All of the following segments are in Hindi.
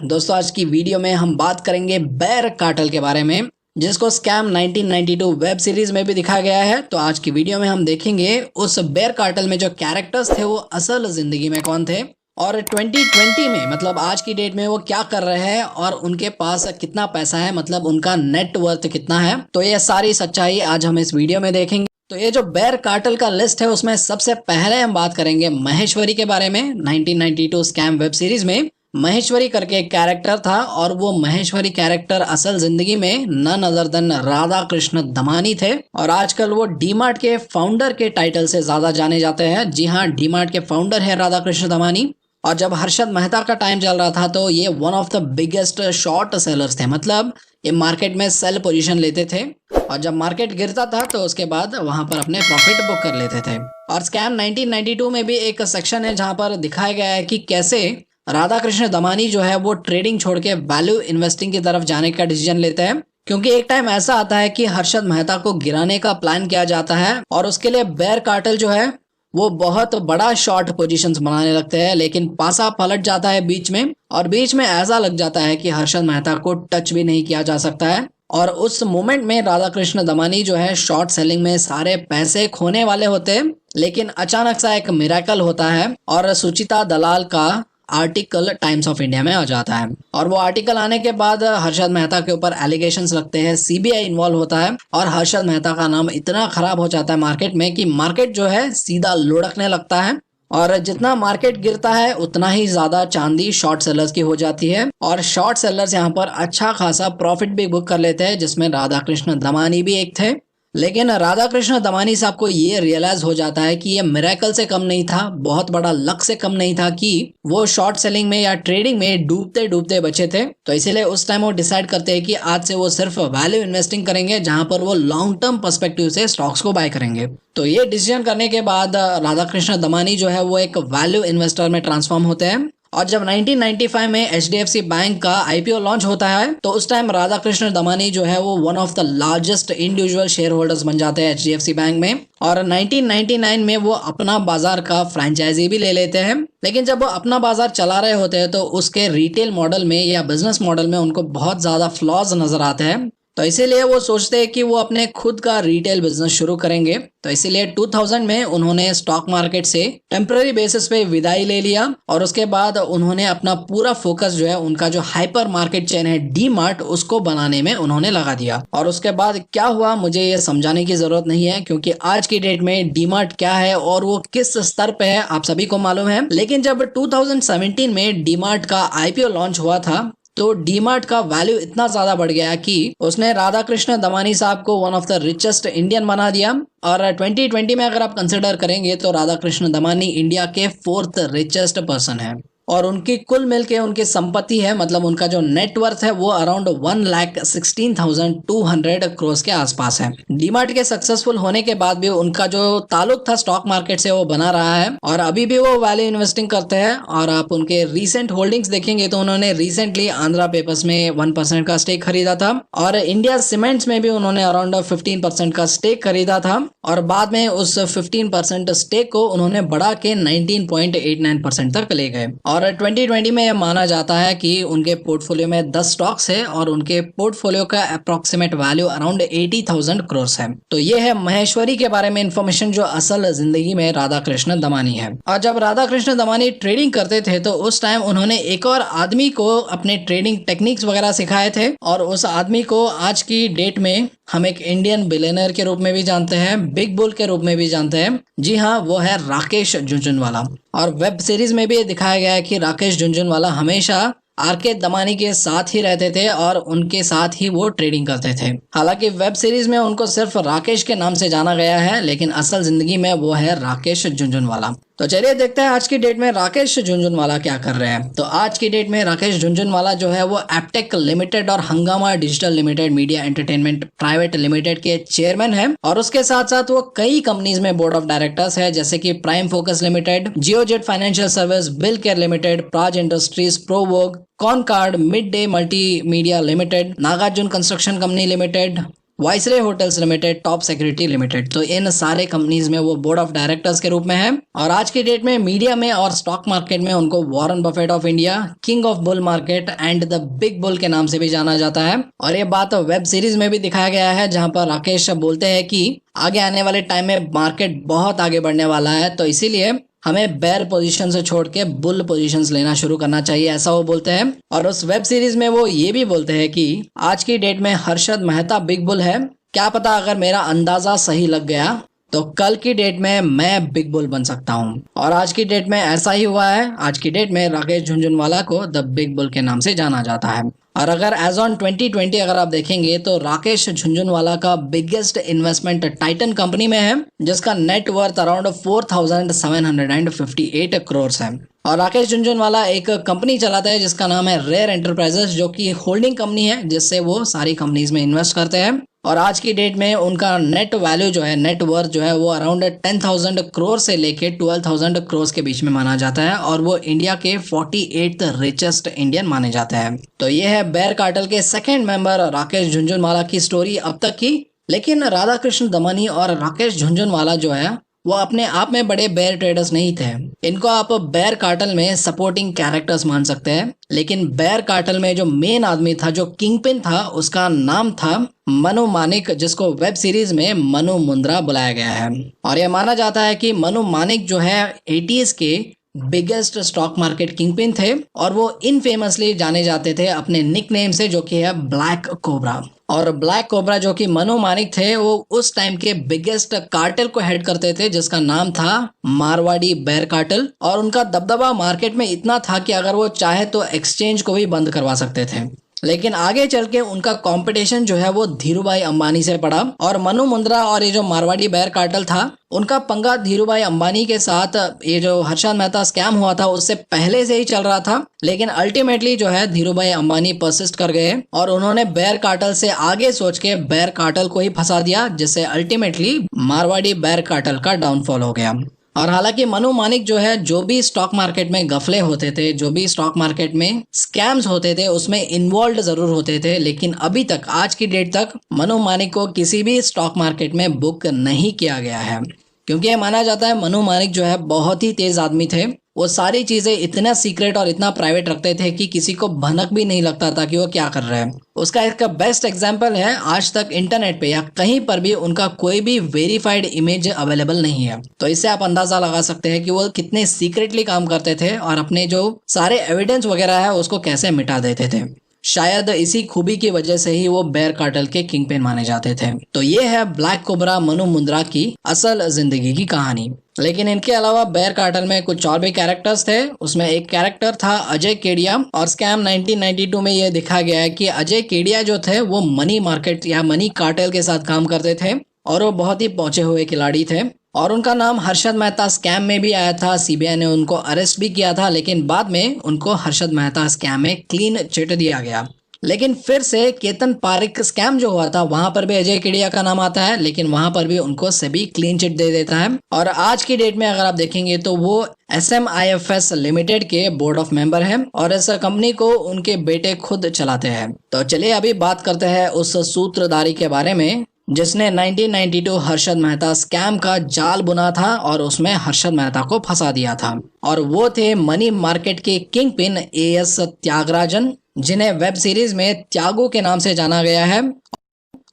दोस्तों आज की वीडियो में हम बात करेंगे बेर कार्टेल के बारे में, जिसको स्कैम 1992 वेब सीरीज में भी दिखाया गया है। तो आज की वीडियो में हम देखेंगे उस बेर कार्टेल में जो कैरेक्टर्स थे वो असल जिंदगी में कौन थे और 2020 में मतलब आज की डेट में वो क्या कर रहे हैं और उनके पास कितना पैसा है, मतलब उनका नेटवर्थ कितना है। तो ये सारी सच्चाई आज हम इस वीडियो में देखेंगे। तो ये जो बेर कार्टेल का लिस्ट है उसमें सबसे पहले हम बात करेंगे महेश्वरी के बारे में। 1992 स्कैम वेब सीरीज में महेश्वरी करके एक कैरेक्टर था और वो महेश्वरी कैरेक्टर असल जिंदगी में none other than Radha Krishna Damani थे और आजकल वो डीमार्ट के फाउंडर के टाइटल से ज्यादा जाने जाते हैं। जी हाँ, डीमार्ट के फाउंडर है राधा कृष्ण दमानी। और जब हर्षद मेहता का टाइम चल रहा था तो ये one of the biggest short sellers थे, मतलब ये मार्केट में सेल पोजीशन लेते थे और जब मार्केट गिरता था तो उसके बाद वहां पर अपने प्रॉफिट बुक कर लेते थे। और स्कैम 1992 में भी एक सेक्शन है जहां पर दिखाया गया है कि कैसे राधा कृष्ण दमानी जो है वो ट्रेडिंग छोड़ के वैल्यू इन्वेस्टिंग की तरफ जाने का डिसीजन लेते हैं, क्योंकि एक टाइम ऐसा आता है कि हर्षद मेहता को गिराने का प्लान किया जाता है और उसके लिए बेर कार्टेल जो है वो बहुत बड़ा शॉर्ट पोजीशंस बनाने लगते हैं, लेकिन पासा पलट जाता है बीच में और बीच में ऐसा लग जाता है कि हर्षद मेहता को टच भी नहीं किया जा सकता है। और उस मोमेंट में राधा कृष्ण दमानी जो है शॉर्ट सेलिंग में सारे पैसे खोने वाले होते हैं, लेकिन अचानक सा एक मिरेकल होता है और सुचिता दलाल का आर्टिकल टाइम्स ऑफ इंडिया में आ जाता है और वो आर्टिकल आने के बाद हर्षद मेहता के ऊपर एलिगेशंस लगते हैं, सीबीआई इन्वॉल्व होता है और हर्षद मेहता का नाम इतना खराब हो जाता है मार्केट में कि मार्केट जो है सीधा लुढ़कने लगता है और जितना मार्केट गिरता है उतना ही ज्यादा चांदी शॉर्ट सेलर्स की हो जाती है और शॉर्ट सेलर्स यहाँ पर अच्छा खासा प्रॉफिट भी बुक कर लेते हैं, जिसमें राधा कृष्ण दमानी भी एक थे। लेकिन राधा कृष्ण दमानी साहब को ये रियलाइज हो जाता है कि ये मिरेकल से कम नहीं था, बहुत बड़ा लक से कम नहीं था कि वो शॉर्ट सेलिंग में या ट्रेडिंग में डूबते डूबते बचे थे। तो इसीलिए उस टाइम वो डिसाइड करते हैं कि आज से वो सिर्फ वैल्यू इन्वेस्टिंग करेंगे, जहां पर वो लॉन्ग टर्म पर्सपेक्टिव से स्टॉक्स को बाय करेंगे। तो ये डिसीजन करने के बाद राधा कृष्ण दमानी जो है वो एक वैल्यू इन्वेस्टर में ट्रांसफॉर्म होते हैं और जब 1995 में एचडीएफसी बैंक का आईपीओ लॉन्च होता है तो उस टाइम राधा कृष्ण दमानी जो है वो one of the largest individual share holders बन जाते हैं एचडीएफसी बैंक में और 1999 में वो अपना बाजार का फ्रेंचाइजी भी ले लेते हैं। लेकिन जब वो अपना बाजार चला रहे होते हैं तो उसके रिटेल मॉडल में या बिजनेस मॉडल में उनको बहुत ज्यादा फ्लॉज नजर आते हैं, तो इसीलिए वो सोचते हैं कि वो अपने खुद का रिटेल बिजनेस शुरू करेंगे। तो इसीलिए 2000 में उन्होंने स्टॉक मार्केट से टेम्पररी बेसिस पे विदाई ले लिया और उसके बाद उन्होंने अपना पूरा फोकस जो है उनका जो हाइपर मार्केट चेन है डी मार्ट उसको बनाने में उन्होंने लगा दिया। और उसके बाद क्या हुआ मुझे ये समझाने की जरूरत नहीं है, क्योंकि आज की डेट में डी मार्ट क्या है और वो किस स्तर पे है आप सभी को मालूम है। लेकिन जब 2017 में डी मार्ट का आईपीओ लॉन्च हुआ था तो डीमार्ट का वैल्यू इतना ज्यादा बढ़ गया कि उसने राधा कृष्ण दमानी साहब को one of the richest Indian बना दिया और 2020 में अगर आप कंसिडर करेंगे तो राधा कृष्ण दमानी इंडिया के 4th रिचेस्ट पर्सन है और उनकी कुल मिलके उनकी संपत्ति है, मतलब उनका जो नेटवर्थ है वो अराउंड 1,16,200 करोड़ के आसपास है। डीमार्ट के सक्सेसफुल होने के बाद भी उनका जो ताल्लुक था स्टॉक मार्केट से वो बना रहा है और अभी भी वो वैल्यू इन्वेस्टिंग करते हैं। और आप उनके रीसेंट होल्डिंग्स देखेंगे तो उन्होंने रिसेंटली आंध्रा पेपर्स में 1% का स्टेक खरीदा था और इंडिया सीमेंट्स में भी उन्होंने अराउंड 15% का स्टेक खरीदा था और बाद में उस 15% स्टेक को उन्होंने बढ़ा के 19.89% तक ले गए। और 2020 में यह माना जाता है कि उनके पोर्टफोलियो में 10 स्टॉक्स है और उनके पोर्टफोलियो का अप्रोक्सीमेट वैल्यू अराउंड 80,000 करोड़ है। तो ये है महेश्वरी के बारे में इंफॉर्मेशन जो असल जिंदगी में राधा कृष्ण दमानी है। और जब राधा कृष्ण दमानी ट्रेडिंग करते थे तो उस टाइम उन्होंने एक और आदमी को अपने ट्रेडिंग टेक्निक्स वगैरह सिखाए थे और उस आदमी को आज की डेट में हम एक इंडियन बिलियनर के रूप में भी जानते हैं, बिग बुल के रूप में भी जानते हैं। जी हाँ, वो है राकेश झुनझुनवाला। और वेब सीरीज में भी दिखाया गया है कि राकेश झुनझुनवाला हमेशा आरके दमानी के साथ ही रहते थे और उनके साथ ही वो ट्रेडिंग करते थे। हालांकि वेब सीरीज में उनको सिर्फ राकेश के नाम से जाना गया है, लेकिन असल जिंदगी में वो है राकेश झुनझुनवाला। तो चलिए देखते हैं आज की डेट में राकेश झुनझुनवाला क्या कर रहे हैं। तो आज की डेट में राकेश झुनझुनवाला जो है वो एप्टेक लिमिटेड और हंगामा digital limited media entertainment private limited के चेयरमैन हैं और उसके साथ साथ वो कई कंपनीज में बोर्ड ऑफ डायरेक्टर्स है, जैसे कि Prime Focus Limited, Geojit Financial Service, Bill Care Limited, Praj Industries, Provogue, Concord, Mid Day Multimedia Limited, Nagarjuna Construction Company Limited, Viceroy Hotels Limited, Top Security Limited. तो इन सारे कंपनीज में वो बोर्ड ऑफ डायरेक्टर्स के रूप में है। और आज की डेट में मीडिया में और स्टॉक मार्केट में उनको Warren Buffett of India, king of bull market and the big bull के नाम से भी जाना जाता है। और ये बात वेब सीरीज में भी दिखाया गया है, जहां पर राकेश बोलते हैं कि आगे आने वाले टाइम में मार्केट बहुत आगे बढ़ने वाला है, तो इसीलिए हमें बेयर पोजीशन से छोड़ के बुल पोजीशंस लेना शुरू करना चाहिए, ऐसा वो बोलते हैं। और उस वेब सीरीज में वो ये भी बोलते हैं कि आज की डेट में हर्षद मेहता बिग बुल है, क्या पता अगर मेरा अंदाजा सही लग गया तो कल की डेट में मैं बिग बुल बन सकता हूँ। और आज की डेट में ऐसा ही हुआ है। आज की डेट में राकेश झुनझुनवाला को द बिग बुल के नाम से जाना जाता है। और अगर एज ऑन 2020 अगर आप देखेंगे तो राकेश झुनझुनवाला का बिगेस्ट इन्वेस्टमेंट टाइटन कंपनी में है, जिसका नेट वर्थ अराउंड 4758 करोड़ है। और राकेश झुनझुनवाला एक कंपनी चलाता है जिसका नाम है रेयर एंटरप्राइजेस, जो कि होल्डिंग कंपनी है जिससे वो सारी कंपनीज में इन्वेस्ट करते हैं। और आज की डेट में उनका नेट वैल्यू जो है, नेट वर्थ जो है वो अराउंड 10,000 करोड़ से लेके 12,000 करोड़ के बीच में माना जाता है। और वो इंडिया के 48th रिचेस्ट इंडियन माने जाते हैं। तो ये है बेयर कार्टेल के सेकंड मेंबर राकेश झुनझुनवाला की स्टोरी अब तक की। लेकिन राधाकृष्ण दमानी और राकेश झुनझुनवाला जो है वो अपने आप में बड़े बेयर ट्रेडर्स नहीं थे। इनको आप बेयर कार्टेल में सपोर्टिंग कैरेक्टर्स मान सकते हैं। लेकिन बेयर कार्टेल में जो मेन आदमी था, जो किंगपिन था, उसका नाम था मनु मानिक, जिसको वेब सीरीज में मनु मुंद्रा बुलाया गया है। और यह माना जाता है कि मनु मानिक जो है 80s के बिगेस्ट स्टॉक मार्केट किंगपिन थे। और वो इनफेमसली जाने जाते थे अपने निक नेम से, जो कि है ब्लैक कोबरा। और ब्लैक कोबरा जो कि मनु मानिक थे, वो उस टाइम के बिगेस्ट कार्टेल को हेड करते थे, जिसका नाम था मारवाड़ी बेयर कार्टेल। और उनका दबदबा मार्केट में इतना था कि अगर वो चाहे तो एक्सचेंज को भी बंद करवा सकते थे। लेकिन आगे चल के उनका कंपटीशन जो है वो धीरूभाई अंबानी से पड़ा। और मनु मुंद्रा और ये जो मारवाड़ी बेयर कार्टेल था, उनका पंगा धीरूभाई अंबानी के साथ ये जो हर्षद मेहता स्कैम हुआ था उससे पहले से ही चल रहा था। लेकिन अल्टीमेटली जो है धीरूभाई अंबानी परसिस्ट कर गए और उन्होंने बेयर कार्टेल से आगे सोच के बेयर कार्टेल को ही फंसा दिया, जिससे अल्टीमेटली मारवाड़ी बेयर कार्टेल का डाउनफॉल हो गया। और हालांकि मनु मानिक जो है, जो भी स्टॉक मार्केट में गफले होते थे, जो भी स्टॉक मार्केट में स्कैम्स होते थे, उसमें इन्वॉल्व जरूर होते थे। लेकिन अभी तक, आज की डेट तक, मनु मानिक को किसी भी स्टॉक मार्केट में बुक नहीं किया गया है, क्योंकि ये माना जाता है मनु मानिक जो है बहुत ही तेज आदमी थे। वो सारी चीजें इतना सीक्रेट और इतना प्राइवेट रखते थे कि किसी को भनक भी नहीं लगता था कि वो क्या कर रहे हैं। उसका एक बेस्ट एग्जांपल है, आज तक इंटरनेट पे या कहीं पर भी उनका कोई भी वेरीफाइड इमेज अवेलेबल नहीं है। तो इससे आप अंदाजा लगा सकते हैं कि वो कितने सीक्रेटली काम करते थे और अपने जो सारे एविडेंस वगैरह है उसको कैसे मिटा देते थे। शायद इसी खूबी की वजह से ही वो बेयर कार्टेल के किंगपिन माने जाते थे। तो ये है ब्लैक कोबरा मनु मुंद्रा की असल जिंदगी की कहानी। लेकिन इनके अलावा बेयर कार्टेल में कुछ और भी कैरेक्टर्स थे। उसमें एक कैरेक्टर था अजय केडिया। और स्कैम 1992 में ये दिखा गया है कि अजय केडिया जो थे वो मनी मार्केट या मनी कार्टेल के साथ काम करते थे और वो बहुत ही पहुंचे हुए खिलाड़ी थे। और उनका नाम हर्षद मेहता स्कैम में भी आया था। सीबीआई ने उनको अरेस्ट भी किया था, लेकिन बाद में उनको हर्षद मेहता स्कैम में क्लीन चिट दिया गया। लेकिन फिर से केतन पारिक स्कैम जो हुआ था, वहां पर भी अजय केडिया का नाम आता है, लेकिन वहां पर भी उनको सेबी क्लीन चिट दे देता है। और आज की डेट में अगर आप देखेंगे तो वो SMIFS लिमिटेड के बोर्ड ऑफ मेंबर हैं और इस कंपनी को उनके बेटे खुद चलाते हैं। तो चलिए अभी बात करते हैं उस सूत्रधारी के बारे में जिसने 1992 हर्षद मेहता स्कैम का जाल बुना था और उसमें हर्षद मेहता को फंसा दिया था। और वो थे मनी मार्केट के किंग पिन AS त्यागराजन, जिन्हें वेब सीरीज में त्यागू के नाम से जाना गया है।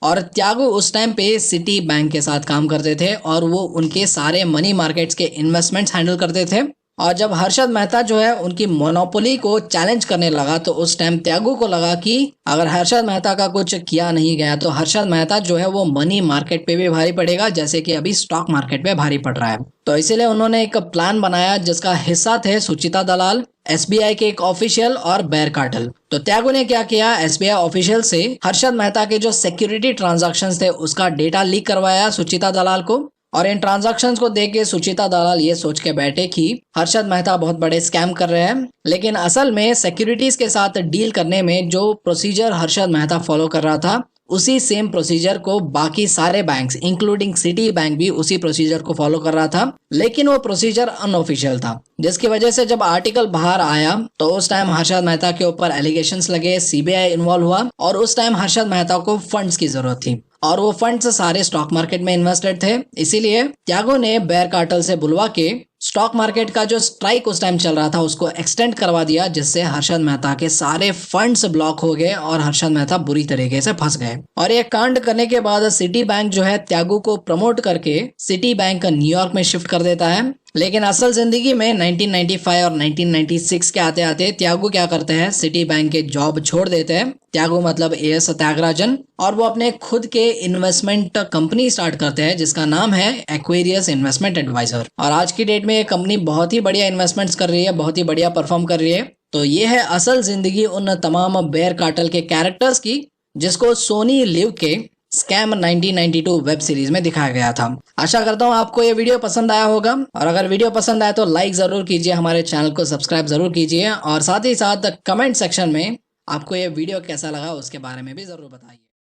और त्यागू उस टाइम पे सिटी बैंक के साथ काम करते थे और वो उनके सारे मनी मार्केट्स के इन्वेस्टमेंट्स हैंडल करते थे। और जब हर्षद मेहता जो है उनकी मोनोपोली को चैलेंज करने लगा, तो उस टाइम त्यागू को लगा कि अगर हर्षद मेहता का कुछ किया नहीं गया तो हर्षद मेहता जो है वो मनी मार्केट पे भी भारी पड़ेगा, जैसे कि अभी स्टॉक मार्केट पे भारी पड़ रहा है। तो इसीलिए उन्होंने एक प्लान बनाया जिसका हिस्सा थे सुचिता दलाल, SBI के एक ऑफिशियल और बेयर कार्टेल। तो त्यागू ने क्या किया, SBI ऑफिशियल से हर्षद मेहता के जो सिक्योरिटी ट्रांजैक्शंस थे उसका डेटा लीक करवाया सुचिता दलाल को। और इन ट्रांजैक्शंस को देख के सुचिता दलाल ये सोच के बैठे कि हर्षद मेहता बहुत बड़े स्कैम कर रहे हैं। लेकिन असल में सिक्योरिटीज के साथ डील करने में जो प्रोसीजर हर्षद मेहता फॉलो कर रहा था, उसी सेम प्रोसीजर को बाकी सारे बैंक्स इंक्लूडिंग सिटी बैंक भी उसी प्रोसीजर को फॉलो कर रहा था। लेकिन वो प्रोसीजर अनऑफिशियल था, जिसकी वजह से जब आर्टिकल बाहर आया तो उस टाइम हर्षद मेहता के ऊपर एलिगेशंस लगे, CBI इन्वॉल्व हुआ और उस टाइम हर्षद मेहता को फंड्स की जरूरत थी। और वो फंड्स सारे स्टॉक मार्केट में इन्वेस्टेड थे। इसीलिए त्यागो ने बेयर कार्टेल से बुलवा के स्टॉक मार्केट का जो स्ट्राइक उस टाइम चल रहा था उसको एक्सटेंड करवा दिया, जिससे हर्षद मेहता के सारे फंड्स ब्लॉक हो गए और हर्षद मेहता बुरी तरीके से फंस गए। और ये कांड करने के बाद सिटी बैंक जो है त्यागो को प्रमोट करके सिटी बैंक न्यूयॉर्क में शिफ्ट कर देता है। लेकिन असल जिंदगी में 1995 और 1996 के आते आते त्यागो क्या करते हैं, सिटी बैंक के जॉब छोड़ देते हैं। त्यागो मतलब एएस त्यागराजन, और वो अपने खुद के इन्वेस्टमेंट कंपनी स्टार्ट करते हैं जिसका नाम है एक्वेरियस इन्वेस्टमेंट एडवाइजर। और आज की डेट में ये कंपनी बहुत ही बढ़िया इन्वेस्टमेंट्स कर रही है, बहुत ही बढ़िया परफॉर्म कर रही है। तो ये है असल जिंदगी उन तमाम बेयर कार्टेल के कैरेक्टर्स की जिसको सोनी लिव के स्कैम 1992 वेब सीरीज में दिखाया गया था। आशा करता हूँ आपको ये वीडियो पसंद आया होगा, और अगर वीडियो पसंद आया तो लाइक जरूर कीजिए, हमारे चैनल को सब्सक्राइब जरूर कीजिए, और साथ ही साथ कमेंट सेक्शन में आपको ये वीडियो कैसा लगा उसके बारे में भी जरूर बताइए।